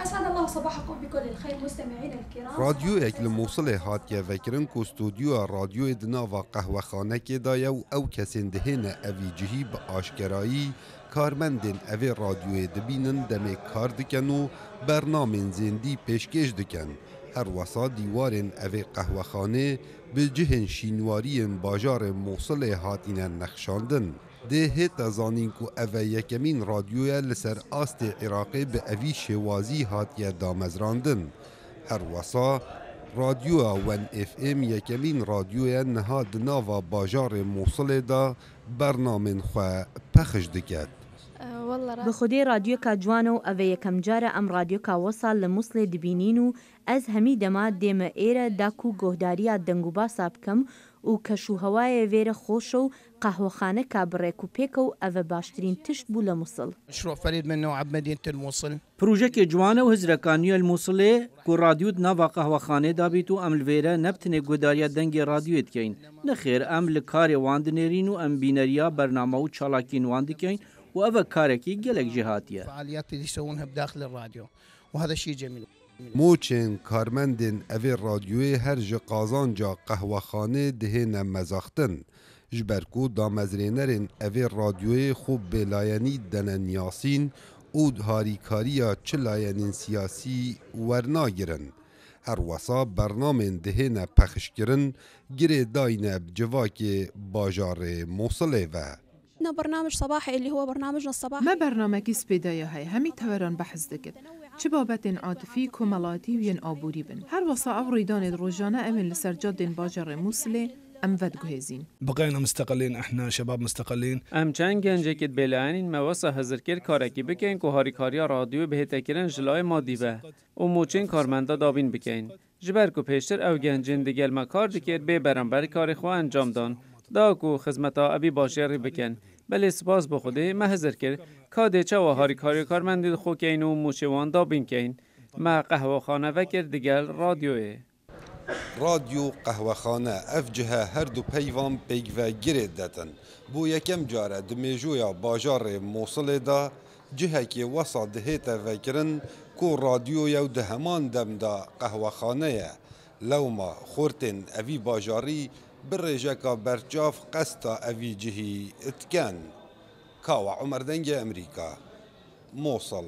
أسعد الله صباحكم بكل الخير مستمعينا الكرام. رادیو یک موصل هاتیه وکرن که استودیو رادیو دناوا قهوه خانه که دایه و او کسین دهین اوی جهی به آشکرایی کارمندین اوی رادیو دبینن دمی کار دکن و برنامه زندی پیشکش دکن. هر وسا دیوارن اوی قهوه خانه به جهن شینوارین باجار موصل هاتین نخشاندن. ده هیت زانین که اوی یکمین رادیوی لسر آست عراقی به اوی شوازی هاتیه دامزراندن. هر وسا رادیو ون اف ام یکمین رادیوی نهاد ناوا باجار موصل دا برنامه خواه پخش دکد. بخودی رادیو کا جوانو اوه یکم جاره ام رادیو کا وصل لموصل دبینینو از همی دما دیم ایره داکو گهداریا دنگو باسا بکم و کشو هوای ویر خوشو قهوه خانه کا بریکو پیکو اوه باشترین تشت بو لموصل. مشروع فريد من نوع بمدينة الموصل. پروژه جوانه و هزرکانی الموصله کو رادیو نوا قهوه خانه دابیتو ام الویره نبتنه گوداریا دنگ رادیو کین. نخیر ام لکار واندنرین و ام بینریا برنامه و چالاکین واند کین و اوه کارکی گلک جهاتیه. فعاليات اللي يسوونها بداخل الراديو وهذا شيء جميل. موچن کارمندین اوی رادیوی هر قازان جا قهوه خانه دهین مزاختن. جبرکو دامزرینرین اوی رادیوی خوب بلاینی دنن یاسین او هاریکاریا چه لاینین سیاسی ورناگرن. هر وسا برنامه دهین پخش کرن گره داینه بجواک باجار موصله و برنامج صباحي اللي هو برنامجنا الصباحي. ما برنامجی سپیدای های همی توران بحث دکد. چه بابتین عاطفی کمالاتی و ین آبوری بن. هر وسا افریدان روزانه امن لسرجاد باجار موصله ام ود جهزين. بقينا مستقلين احنا شباب مستقلين. ام چند گنجه بلعین مواسا هزرکر کارکی بکن که هاریکاریا رادیو به تکرن جلای مادی به و موچین کارمندا دابین بکن. جبر کو پیشتر او گنجین دیگل ما کار دکر به برانبر کار خو انجام دان. دا کو خدمتا ابی باشری بکن. بله سپاس بخوده ما هزرکر کاده چه و هاریکاریا کارمندی خو کین و موچوان دابین کن. ما قهوه خانه وکر دیگل رادیوه. رادیو قهوه خانه اف جهه هر دو پیوان پیگ و گرید داتن. بو یکم جاره دمیجویا باجار موصل دا جهه که وسا دهیت وکرن کو رادیو یو ده همان دم دا قهوه خانه لوما خورتن اوی باجاری برجکا برچاف قستا اوی جهی اتکن. کاوا عمر دنگ امریکا موصل.